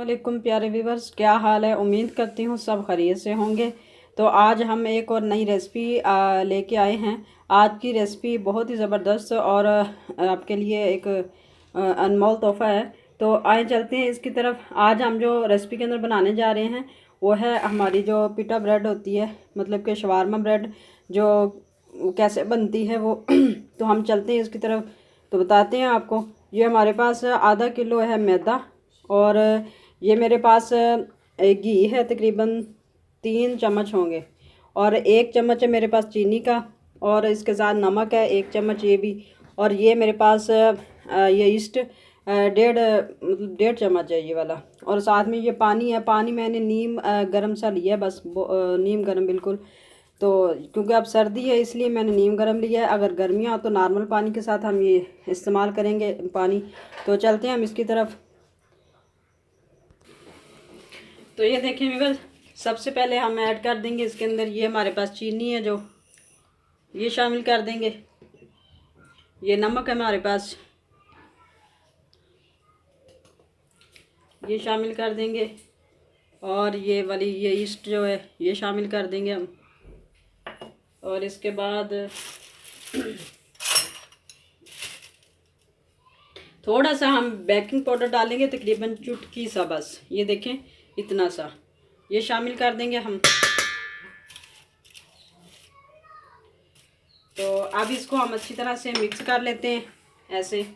वालेकुम प्यारे व्यूवर्स, क्या हाल है। उम्मीद करती हूँ सब खैरियत से होंगे। तो आज हम एक और नई रेसिपी लेके आए हैं। आज की रेसिपी बहुत ही ज़बरदस्त और आपके लिए एक अनमोल तोहफ़ा है। तो आए चलते हैं इसकी तरफ। आज हम जो रेसिपी के अंदर बनाने जा रहे हैं वो है हमारी जो पिटा ब्रेड होती है, मतलब कि शवारमा ब्रेड जो कैसे बनती है वो तो हम चलते हैं इसकी तरफ, तो बताते हैं आपको। ये हमारे पास आधा किलो है मैदा, और ये मेरे पास घी है, तकरीबन 3 चम्मच होंगे, और 1 चम्मच है मेरे पास चीनी का, और इसके साथ नमक है 1 चम्मच ये भी, और ये मेरे पास ये ईस्ट 1.5 चम्मच है ये वाला, और साथ में ये पानी है। पानी मैंने नीम गरम सा लिया है, बस नीम गरम बिल्कुल। तो क्योंकि अब सर्दी है इसलिए मैंने नीम गरम लिया है। अगर गर्मियाँ हो तो नॉर्मल पानी के साथ हम ये इस्तेमाल करेंगे पानी। तो चलते हैं हम इसकी तरफ। तो ये देखें व्यूअर्स, सबसे पहले हम ऐड कर देंगे इसके अंदर, ये हमारे पास चीनी है जो ये शामिल कर देंगे। ये नमक है हमारे पास, ये शामिल कर देंगे, और ये वाली ये ईस्ट जो है ये शामिल कर देंगे हम। और इसके बाद थोड़ा सा हम बेकिंग पाउडर डालेंगे, तकरीबन चुटकी सा, बस ये देखें इतना सा ये शामिल कर देंगे हम। तो अब इसको हम अच्छी तरह से मिक्स कर लेते हैं ऐसे।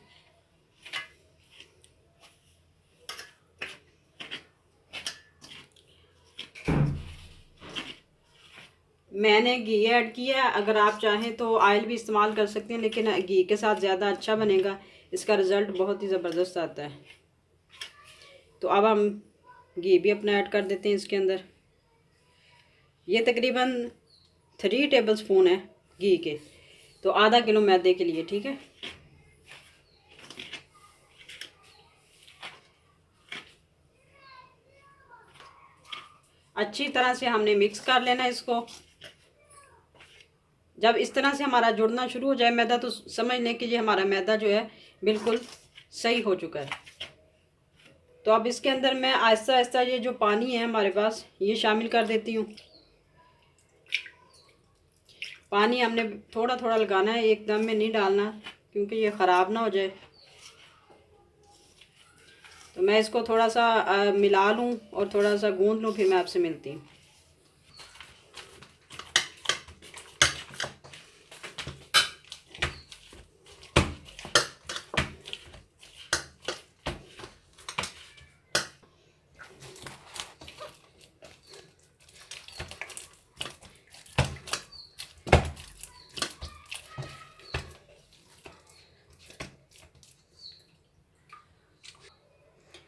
मैंने घी ऐड किया है, अगर आप चाहें तो ऑयल भी इस्तेमाल कर सकते हैं, लेकिन घी के साथ ज़्यादा अच्छा बनेगा, इसका रिज़ल्ट बहुत ही ज़बरदस्त आता है। तो अब हम घी भी अपना ऐड कर देते हैं इसके अंदर। ये तकरीबन 3 टेबल स्पून है घी के, तो आधा किलो मैदे के लिए, ठीक है। अच्छी तरह से हमने मिक्स कर लेना इसको। जब इस तरह से हमारा जुड़ना शुरू हो जाए मैदा, तो समझ लें कि ये हमारा मैदा जो है बिल्कुल सही हो चुका है। तो अब इसके अंदर मैं आहिस्ता आहिस्ता ये जो पानी है हमारे पास ये शामिल कर देती हूँ। पानी हमने थोड़ा थोड़ा लगाना है, एकदम में नहीं डालना, क्योंकि ये ख़राब ना हो जाए। तो मैं इसको थोड़ा सा मिला लूँ और थोड़ा सा गूंद लूँ, फिर मैं आपसे मिलती हूँ।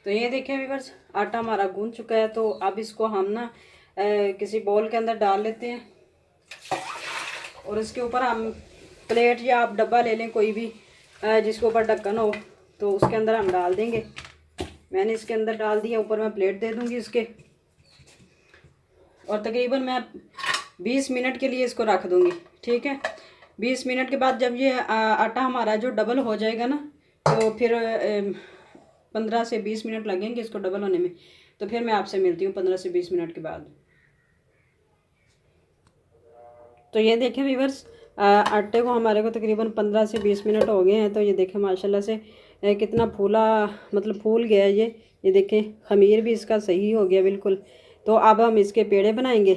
तो ये देखें व्यूअर्स, आटा हमारा गूंद चुका है। तो अब इसको हम ना किसी बोल के अंदर डाल लेते हैं, और इसके ऊपर हम प्लेट या आप डब्बा ले लें कोई भी जिसके ऊपर ढक्कन हो, तो उसके अंदर हम डाल देंगे। मैंने इसके अंदर डाल दिया, ऊपर मैं प्लेट दे दूंगी इसके, और तकरीबन मैं 20 मिनट के लिए इसको रख दूंगी, ठीक है। 20 मिनट के बाद जब ये आटा हमारा जो डबल हो जाएगा ना, तो फिर 15 से 20 मिनट लगेंगे इसको डबल होने में। तो फिर मैं आपसे मिलती हूँ 15 से 20 मिनट के बाद। तो ये देखें व्यूअर्स, आटे को हमारे को तकरीबन 15 से 20 मिनट हो गए हैं। तो ये देखें माशाल्लाह से कितना फूला, मतलब फूल गया है ये देखें, ख़मीर भी इसका सही हो गया बिल्कुल। तो अब हम इसके पेड़े बनाएंगे।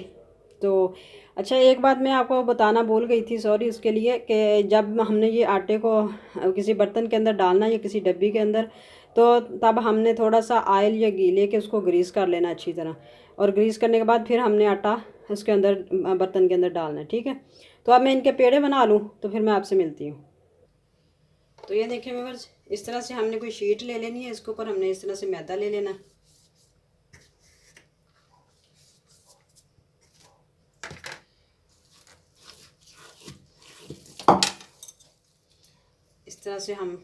तो अच्छा, एक बात मैं आपको बताना भूल गई थी, सॉरी उसके लिए, कि जब हमने ये आटे को किसी बर्तन के अंदर डालना या किसी डब्बी के अंदर, तो तब हमने थोड़ा सा ऑयल या घी लेके उसको ग्रीस कर लेना अच्छी तरह, और ग्रीस करने के बाद फिर हमने आटा उसके अंदर बर्तन के अंदर डालना है, ठीक है। तो अब मैं इनके पेड़े बना लूँ, तो फिर मैं आपसे मिलती हूँ। तो ये देखें व्यूअर्स, इस तरह से हमने कोई शीट ले लेनी है, इसके ऊपर हमने इस तरह से मैदा ले लेना। इस तरह से हम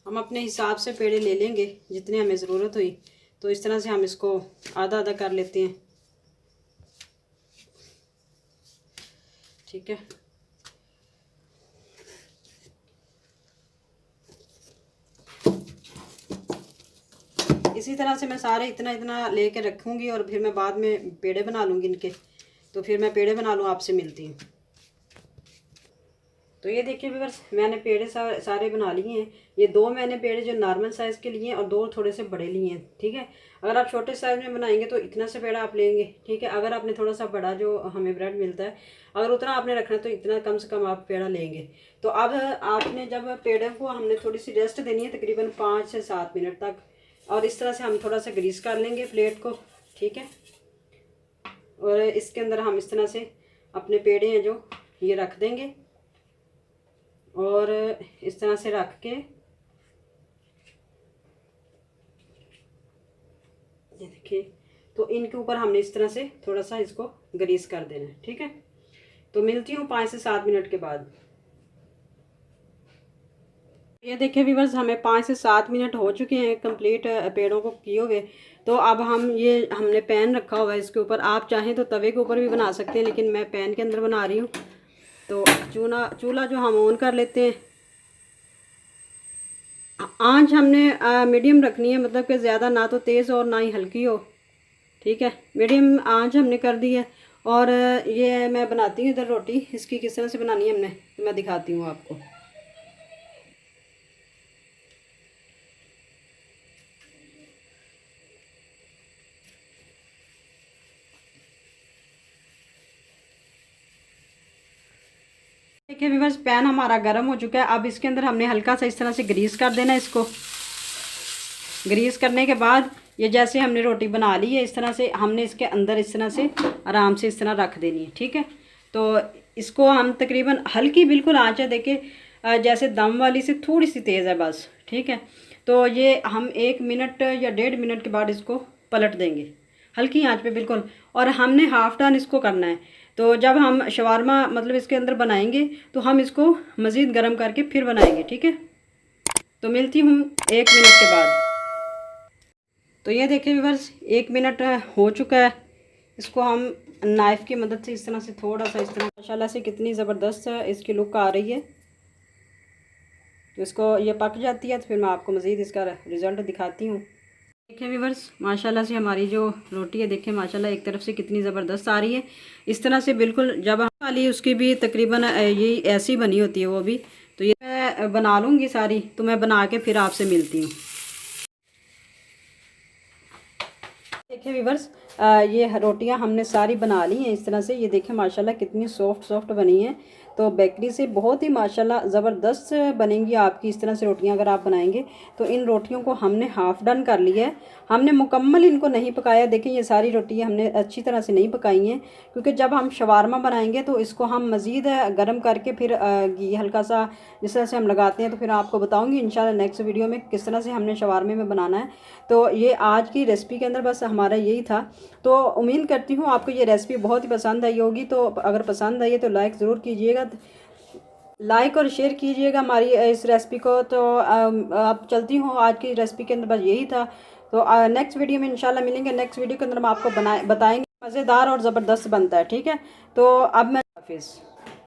अपने हिसाब से पेड़े ले लेंगे जितने हमें ज़रूरत हुई। तो इस तरह से हम इसको आधा आधा कर लेते हैं, ठीक है। इसी तरह से मैं सारे इतना इतना लेके रखूँगी और फिर मैं बाद में पेड़े बना लूँगी इनके। तो फिर मैं पेड़े बना लूँ, आपसे मिलती हूँ। तो ये देखिए व्यूअर्स, मैंने पेड़े सारे बना लिए हैं। ये 2 मैंने पेड़े जो नॉर्मल साइज़ के लिए हैं और 2 थोड़े से बड़े लिए हैं, ठीक है। अगर आप छोटे साइज़ में बनाएंगे तो इतना सा पेड़ा आप लेंगे, ठीक है। अगर आपने थोड़ा सा बड़ा जो हमें ब्रेड मिलता है, अगर उतना आपने रखना है तो इतना कम से कम आप पेड़ा लेंगे। तो अब आपने जब पेड़े को हमने थोड़ी सी रेस्ट देनी है, तकरीबन 5 से 7 मिनट तक। और इस तरह से हम थोड़ा सा ग्रीस कर लेंगे प्लेट को, ठीक है। और इसके अंदर हम इस तरह से अपने पेड़े हैं जो ये रख देंगे और इस तरह से रख के ये देखिए, तो इनके ऊपर हमने इस तरह से थोड़ा सा इसको ग्रीस कर देना है, ठीक है। तो मिलती हूँ 5 से 7 मिनट के बाद। ये देखिए व्यूअर्स, हमें 5 से 7 मिनट हो चुके हैं कंप्लीट पेड़ों को किए हुए। तो अब हमने पैन रखा हुआ है, इसके ऊपर आप चाहें तो तवे के ऊपर भी बना सकते हैं, लेकिन मैं पैन के अंदर बना रही हूँ। तो चूल्हा जो हम ऑन कर लेते हैं। आंच हमने मीडियम रखनी है, मतलब कि ज़्यादा ना तो तेज़ और ना ही हल्की हो, ठीक है। मीडियम आंच हमने कर दी है। और ये मैं बनाती हूँ इधर रोटी, इसकी किस तरह से बनानी है हमने, तो मैं दिखाती हूँ आपको। देखिए व्यूअर्स, पैन हमारा गर्म हो चुका है। अब इसके अंदर हमने हल्का सा इस तरह से ग्रीस कर देना है। इसको ग्रीस करने के बाद ये जैसे हमने रोटी बना ली है, इस तरह से हमने इसके अंदर इस तरह से आराम से इस तरह रख देनी है, ठीक है। तो इसको हम तकरीबन हल्की बिल्कुल आंच है, देखिए जैसे दम वाली से थोड़ी सी तेज़ है बस, ठीक है। तो ये हम 1 मिनट या 1.5 मिनट के बाद इसको पलट देंगे हल्की आंच पे बिल्कुल। और हमने हाफ़ टर्न इसको करना है। तो जब हम शवारमा मतलब इसके अंदर बनाएंगे तो हम इसको मज़ीद गर्म करके फिर बनाएंगे, ठीक है। तो मिलती हूँ 1 मिनट के बाद। तो ये देखिए व्यूअर्स, 1 मिनट हो चुका है। इसको हम नाइफ़ की मदद से इस तरह से थोड़ा सा इस तरह, माशाल्लाह से कितनी ज़बरदस्त इसकी लुक आ रही है। तो इसको ये पक जाती है तो फिर मैं आपको मज़ीद इसका रिज़ल्ट दिखाती हूँ। देखिए व्यूअर्स, माशाल्लाह से हमारी जो रोटी है, देखिए माशाल्लाह एक तरफ से कितनी ज़बरदस्त आ रही है। इस तरह से बिल्कुल जब हम वाली उसकी भी तकरीबन यही ऐसी बनी होती है वो भी। तो ये मैं बना लूँगी सारी, तो मैं बना के फिर आपसे मिलती हूँ। देखिए व्यूअर्स, ये रोटियां हमने सारी बना ली हैं इस तरह से। ये देखिए माशाल्लाह कितनी सॉफ्ट बनी हैं। तो बेकरी से बहुत ही माशाल्लाह ज़बरदस्त बनेंगी आपकी इस तरह से रोटियां अगर आप बनाएंगे। तो इन रोटियों को हमने हाफ़ डन कर लिया है, हमने मुकम्मल इनको नहीं पकाया। देखिए ये सारी रोटियां हमने अच्छी तरह से नहीं पकाई हैं, क्योंकि जब हम शवारमा बनाएंगे तो इसको हम मज़ीद गर्म करके फिर घी हल्का सा जिस तरह से हम लगाते हैं। तो फिर आपको बताऊँगी इंशाल्लाह नेक्स्ट वीडियो में किस तरह से हमने शवारमे में बनाना है। तो ये आज की रेसिपी के अंदर बस हमारा यही था। तो उम्मीद करती हूँ आपको ये रेसिपी बहुत ही पसंद आई होगी। तो अगर पसंद आई है तो लाइक ज़रूर कीजिएगा, लाइक और शेयर कीजिएगा हमारी इस रेसिपी को। तो अब चलती हूँ, आज की रेसिपी के अंदर बस यही था। तो नेक्स्ट वीडियो में इंशाल्लाह मिलेंगे। नेक्स्ट वीडियो के अंदर हम आपको बताएंगे, मज़ेदार और ज़बरदस्त बनता है, ठीक है। तो अब मैं हाफिज़।